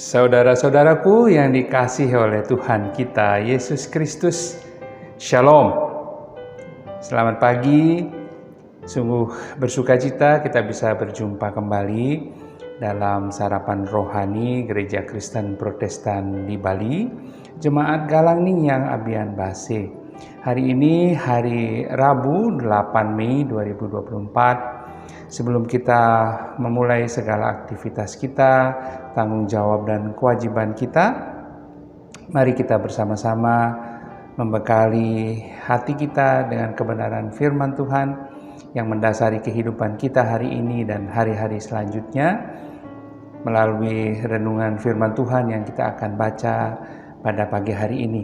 Saudara-saudaraku yang dikasihi oleh Tuhan kita Yesus Kristus, Shalom. Selamat pagi. Sungguh bersukacita kita bisa berjumpa kembali dalam sarapan rohani Gereja Kristen Protestan di Bali, Jemaat Galangning Abian Base. Hari ini hari Rabu 8 Mei 2024. Sebelum kita memulai segala aktivitas kita, tanggung jawab dan kewajiban kita, mari kita bersama-sama membekali hati kita dengan kebenaran firman Tuhan yang mendasari kehidupan kita hari ini dan hari-hari selanjutnya melalui renungan firman Tuhan yang kita akan baca pada pagi hari ini.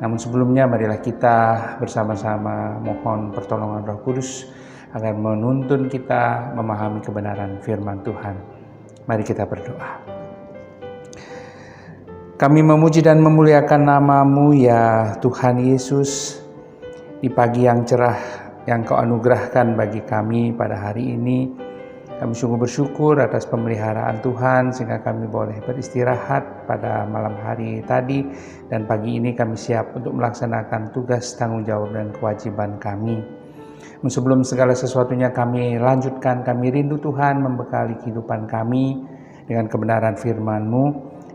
Namun sebelumnya marilah kita bersama-sama mohon pertolongan Roh Kudus agar menuntun kita memahami kebenaran firman Tuhan. Mari kita berdoa. Kami memuji dan memuliakan nama-Mu ya Tuhan Yesus, di pagi yang cerah yang Kau anugerahkan bagi kami pada hari ini. Kami sungguh bersyukur atas pemeliharaan Tuhan sehingga kami boleh beristirahat pada malam hari tadi, dan pagi ini kami siap untuk melaksanakan tugas, tanggung jawab dan kewajiban kami. Sebelum segala sesuatunya kami lanjutkan, kami rindu Tuhan membekali kehidupan kami dengan kebenaran firman-Mu.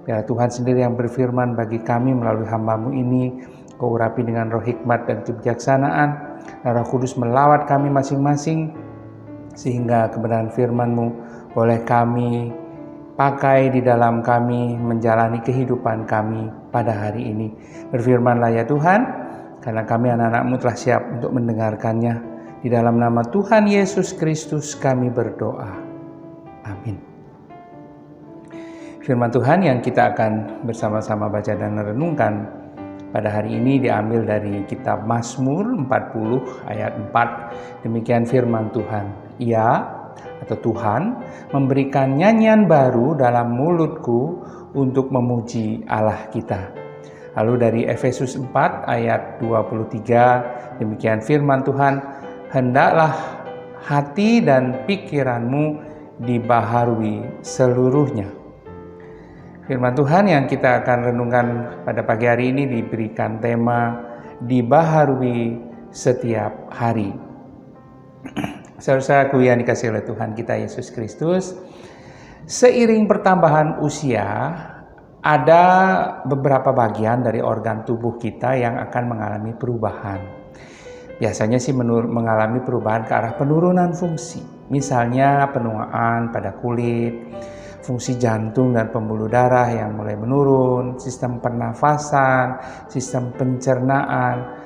Ya Tuhan sendiri yang berfirman bagi kami melalui hamba-Mu ini, Kau urapi dengan roh hikmat dan kebijaksanaan, dan Roh Kudus melawat kami masing-masing, sehingga kebenaran firman-Mu boleh kami pakai di dalam kami menjalani kehidupan kami pada hari ini. Berfirmanlah ya Tuhan, karena kami anak-anak-Mu telah siap untuk mendengarkannya. Di dalam nama Tuhan Yesus Kristus kami berdoa. Amin. Firman Tuhan yang kita akan bersama-sama baca dan renungkan pada hari ini diambil dari kitab Mazmur 40 ayat 4. Demikian firman Tuhan. Ia atau Tuhan memberikan nyanyian baru dalam mulutku untuk memuji Allah kita. Lalu dari Efesus 4 ayat 23, demikian firman Tuhan, hendaklah hati dan pikiranmu dibaharui seluruhnya. Firman Tuhan yang kita akan renungkan pada pagi hari ini diberikan tema dibaharui setiap hari. Saudara-saudaraku yang dikasihi oleh Tuhan kita Yesus Kristus, seiring pertambahan usia, ada beberapa bagian dari organ tubuh kita yang akan mengalami perubahan. Biasanya sih mengalami perubahan ke arah penurunan fungsi. Misalnya penuaan pada kulit, fungsi jantung dan pembuluh darah yang mulai menurun, sistem pernafasan, sistem pencernaan,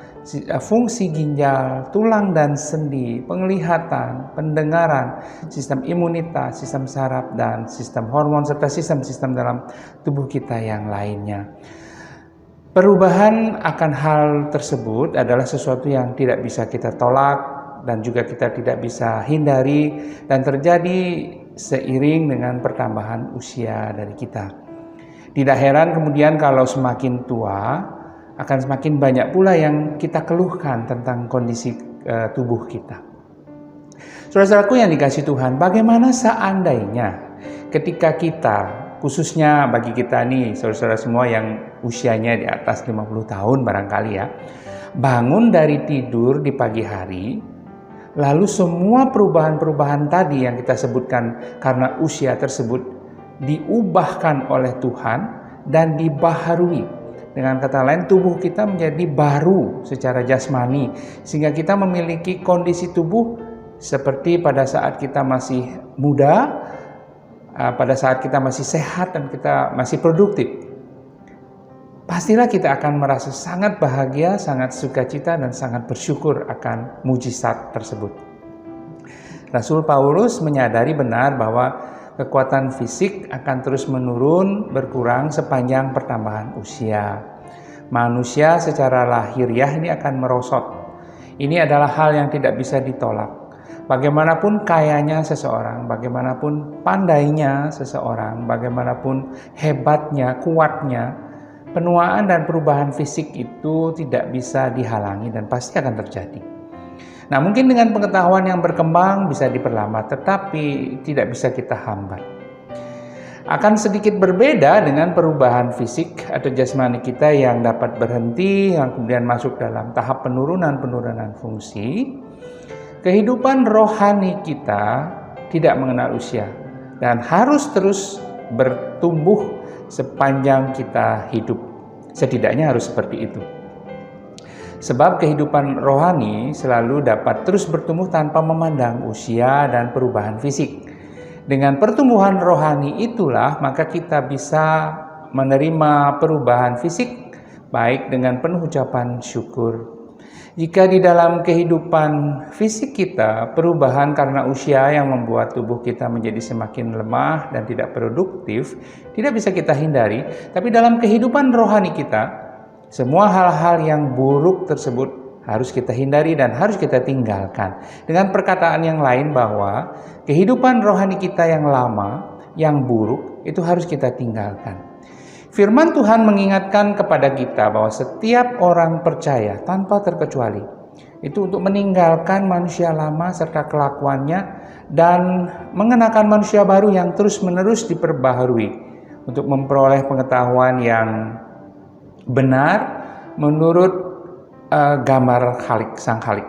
fungsi ginjal, tulang dan sendi, penglihatan, pendengaran, sistem imunitas, sistem saraf dan sistem hormon, serta sistem-sistem dalam tubuh kita yang lainnya. Perubahan akan hal tersebut adalah sesuatu yang tidak bisa kita tolak dan juga kita tidak bisa hindari, dan terjadi seiring dengan pertambahan usia dari kita. Tidak heran kemudian kalau semakin tua akan semakin banyak pula yang kita keluhkan tentang kondisi tubuh kita. Saudara-saudaraku yang dikasihi Tuhan, bagaimana seandainya ketika kita, khususnya bagi kita nih saudara-saudara semua yang usianya di atas 50 tahun barangkali ya, bangun dari tidur di pagi hari, lalu semua perubahan-perubahan tadi yang kita sebutkan karena usia tersebut diubahkan oleh Tuhan dan dibaharui. Dengan kata lain, tubuh kita menjadi baru secara jasmani, sehingga kita memiliki kondisi tubuh seperti pada saat kita masih muda, pada saat kita masih sehat dan kita masih produktif. Pastilah kita akan merasa sangat bahagia, sangat sukacita dan sangat bersyukur akan mujizat tersebut. Rasul Paulus menyadari benar bahwa kekuatan fisik akan terus menurun, berkurang sepanjang pertambahan usia. Manusia secara lahiriah ini akan merosot. Ini adalah hal yang tidak bisa ditolak. Bagaimanapun kayanya seseorang, bagaimanapun pandainya seseorang, bagaimanapun hebatnya, kuatnya, penuaan dan perubahan fisik itu tidak bisa dihalangi dan pasti akan terjadi. Nah, mungkin dengan pengetahuan yang berkembang bisa diperlambat, tetapi tidak bisa kita hambat. Akan sedikit berbeda dengan perubahan fisik atau jasmani kita yang dapat berhenti, yang kemudian masuk dalam tahap penurunan fungsi. Kehidupan rohani kita tidak mengenal usia dan harus terus bertumbuh sepanjang kita hidup. Setidaknya harus seperti itu. Sebab kehidupan rohani selalu dapat terus bertumbuh tanpa memandang usia dan perubahan fisik. Dengan pertumbuhan rohani itulah maka kita bisa menerima perubahan fisik baik dengan penuh ucapan syukur. Jika di dalam kehidupan fisik kita perubahan karena usia yang membuat tubuh kita menjadi semakin lemah dan tidak produktif, tidak bisa kita hindari. Tapi dalam kehidupan rohani kita, semua hal-hal yang buruk tersebut harus kita hindari dan harus kita tinggalkan. Dengan perkataan yang lain bahwa kehidupan rohani kita yang lama, yang buruk, itu harus kita tinggalkan. Firman Tuhan mengingatkan kepada kita bahwa setiap orang percaya tanpa terkecuali itu untuk meninggalkan manusia lama serta kelakuannya dan mengenakan manusia baru yang terus-menerus diperbaharui untuk memperoleh pengetahuan yang benar menurut gambar Khalik, Sang Khalik.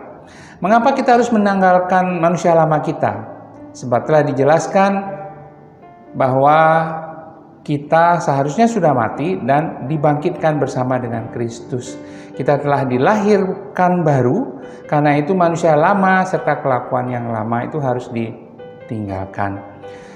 Mengapa kita harus menanggalkan manusia lama kita? Sebab telah dijelaskan bahwa kita seharusnya sudah mati dan dibangkitkan bersama dengan Kristus. Kita telah dilahirkan baru, karena itu manusia lama serta kelakuan yang lama itu harus ditinggalkan.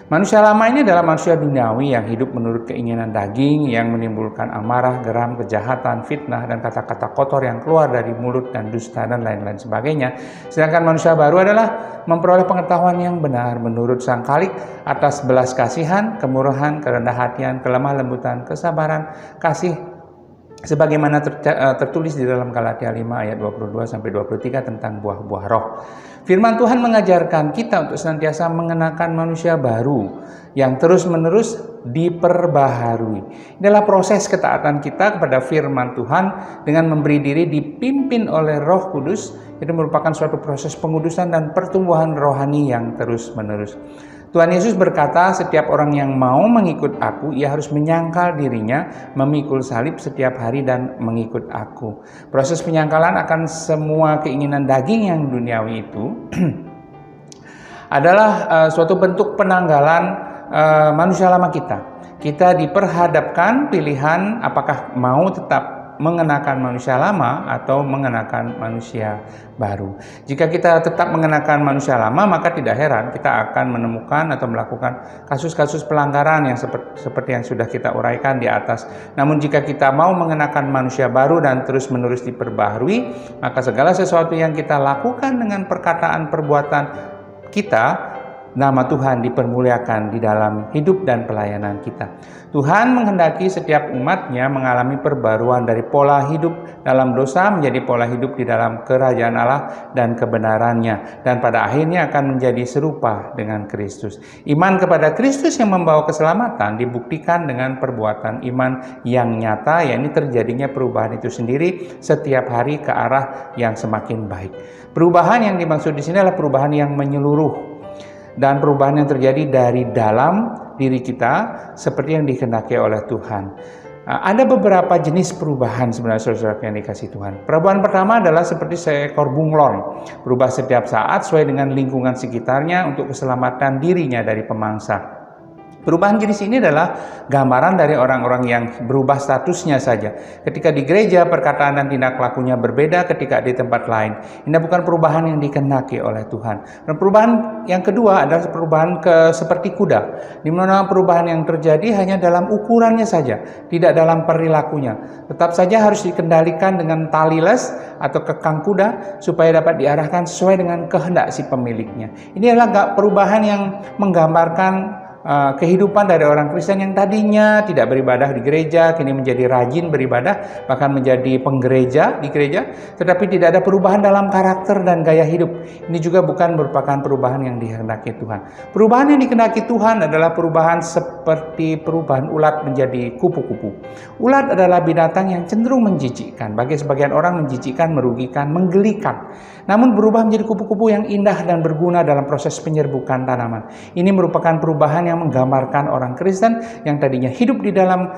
Manusia lama ini adalah manusia duniawi yang hidup menurut keinginan daging, yang menimbulkan amarah, geram, kejahatan, fitnah, dan kata-kata kotor yang keluar dari mulut dan dusta dan lain-lain sebagainya. Sedangkan manusia baru adalah memperoleh pengetahuan yang benar menurut Sang Khalik atas belas kasihan, kemurahan, kerendah hatian, kelemah lembutan, kesabaran, kasih, sebagaimana tertulis di dalam Galatia 5 ayat 22-23 tentang buah-buah roh. Firman Tuhan mengajarkan kita untuk senantiasa mengenakan manusia baru yang terus-menerus diperbaharui. Inilah proses ketaatan kita kepada firman Tuhan dengan memberi diri dipimpin oleh Roh Kudus. Itu merupakan suatu proses pengudusan dan pertumbuhan rohani yang terus-menerus. Tuhan Yesus berkata, setiap orang yang mau mengikut aku, ia harus menyangkal dirinya, memikul salib setiap hari dan mengikut aku. Proses penyangkalan akan semua keinginan daging yang duniawi itu adalah suatu bentuk penanggalan manusia lama kita. Kita diperhadapkan pilihan apakah mau tetap mengenakan manusia lama atau mengenakan manusia baru. Jika kita tetap mengenakan manusia lama, maka tidak heran kita akan menemukan atau melakukan kasus-kasus pelanggaran yang seperti yang sudah kita uraikan di atas. Namun jika kita mau mengenakan manusia baru dan terus-menerus diperbaharui, maka segala sesuatu yang kita lakukan dengan perkataan perbuatan kita, nama Tuhan dipermuliakan di dalam hidup dan pelayanan kita. Tuhan menghendaki setiap umatnya mengalami perbaruan dari pola hidup dalam dosa menjadi pola hidup di dalam kerajaan Allah dan kebenarannya. Dan pada akhirnya akan menjadi serupa dengan Kristus. Iman kepada Kristus yang membawa keselamatan dibuktikan dengan perbuatan iman yang nyata, yakni terjadinya perubahan itu sendiri setiap hari ke arah yang semakin baik. Perubahan yang dimaksud di sini adalah perubahan yang menyeluruh. Dan perubahan yang terjadi dari dalam diri kita seperti yang dikehendaki oleh Tuhan. Ada beberapa jenis perubahan sebenarnya saudara yang dikasih Tuhan. Perubahan pertama adalah seperti seekor bunglon, berubah setiap saat sesuai dengan lingkungan sekitarnya untuk keselamatan dirinya dari pemangsa. Perubahan jenis ini adalah gambaran dari orang-orang yang berubah statusnya saja. Ketika di gereja, perkataan dan tindak lakunya berbeda ketika di tempat lain. Ini bukan perubahan yang dikehendaki oleh Tuhan. Dan perubahan yang kedua adalah perubahan seperti kuda, di mana perubahan yang terjadi hanya dalam ukurannya saja, tidak dalam perilakunya. Tetap saja harus dikendalikan dengan tali les atau kekang kuda supaya dapat diarahkan sesuai dengan kehendak si pemiliknya. Ini adalah perubahan yang menggambarkan kehidupan dari orang Kristen yang tadinya tidak beribadah di gereja, kini menjadi rajin beribadah, bahkan menjadi penggereja di gereja, tetapi tidak ada perubahan dalam karakter dan gaya hidup. Ini juga bukan merupakan perubahan yang dikehendaki Tuhan. Perubahan yang dikehendaki Tuhan adalah perubahan seperti perubahan ulat menjadi kupu-kupu. Ulat adalah binatang yang cenderung menjijikkan, bagi sebagian orang menjijikkan, merugikan, menggelikan. Namun berubah menjadi kupu-kupu yang indah dan berguna dalam proses penyerbukan tanaman. Ini merupakan perubahan yang yang menggambarkan orang Kristen yang tadinya hidup di dalam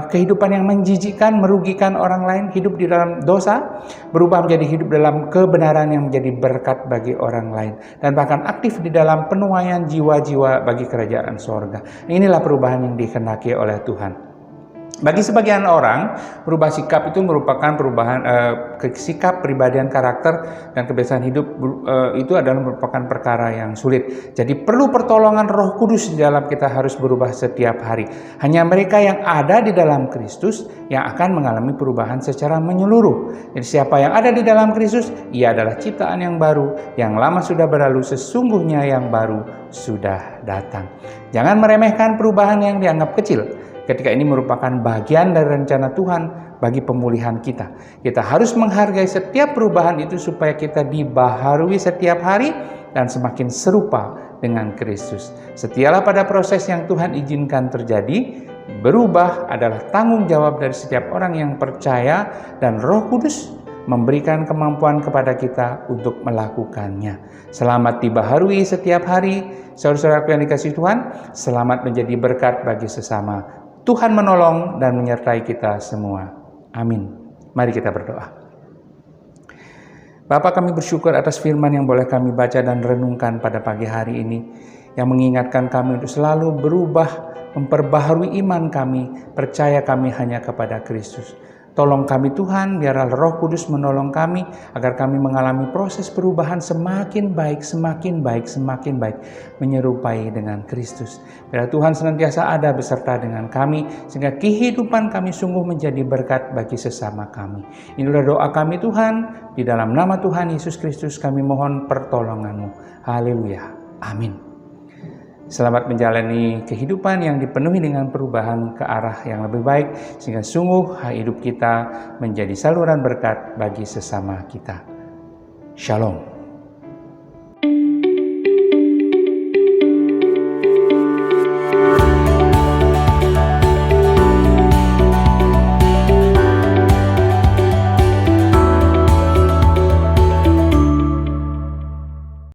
kehidupan yang menjijikkan, merugikan orang lain, hidup di dalam dosa, berubah menjadi hidup dalam kebenaran yang menjadi berkat bagi orang lain, dan bahkan aktif di dalam penuaian jiwa-jiwa bagi kerajaan sorga. Inilah perubahan yang dikehendaki oleh Tuhan. Bagi sebagian orang, berubah sikap itu merupakan perubahan sikap, pribadian, karakter, dan kebiasaan hidup itu adalah merupakan perkara yang sulit. Jadi perlu pertolongan Roh Kudus di dalam kita harus berubah setiap hari. Hanya mereka yang ada di dalam Kristus yang akan mengalami perubahan secara menyeluruh. Jadi siapa yang ada di dalam Kristus, ia adalah ciptaan yang baru, yang lama sudah berlalu, sesungguhnya yang baru sudah datang. Jangan meremehkan perubahan yang dianggap kecil, ketika ini merupakan bagian dari rencana Tuhan bagi pemulihan kita. Kita harus menghargai setiap perubahan itu supaya kita dibaharui setiap hari dan semakin serupa dengan Kristus. Setialah pada proses yang Tuhan izinkan terjadi. Berubah adalah tanggung jawab dari setiap orang yang percaya, dan Roh Kudus memberikan kemampuan kepada kita untuk melakukannya. Selamat dibaharui setiap hari, saudara-saudaraku yang dikasihi Tuhan. Selamat menjadi berkat bagi sesama. Tuhan menolong dan menyertai kita semua. Amin. Mari kita berdoa. Bapa, kami bersyukur atas firman yang boleh kami baca dan renungkan pada pagi hari ini, yang mengingatkan kami untuk selalu berubah, memperbaharui iman kami, percaya kami hanya kepada Kristus. Tolong kami Tuhan, biarlah Roh Kudus menolong kami agar kami mengalami proses perubahan semakin baik, semakin baik, semakin baik, menyerupai dengan Kristus. Biarlah Tuhan senantiasa ada beserta dengan kami, sehingga kehidupan kami sungguh menjadi berkat bagi sesama kami. Inilah doa kami Tuhan, di dalam nama Tuhan Yesus Kristus kami mohon pertolongan-Mu. Haleluya. Amin. Selamat menjalani kehidupan yang dipenuhi dengan perubahan ke arah yang lebih baik, sehingga sungguh hidup kita menjadi saluran berkat bagi sesama kita. Shalom.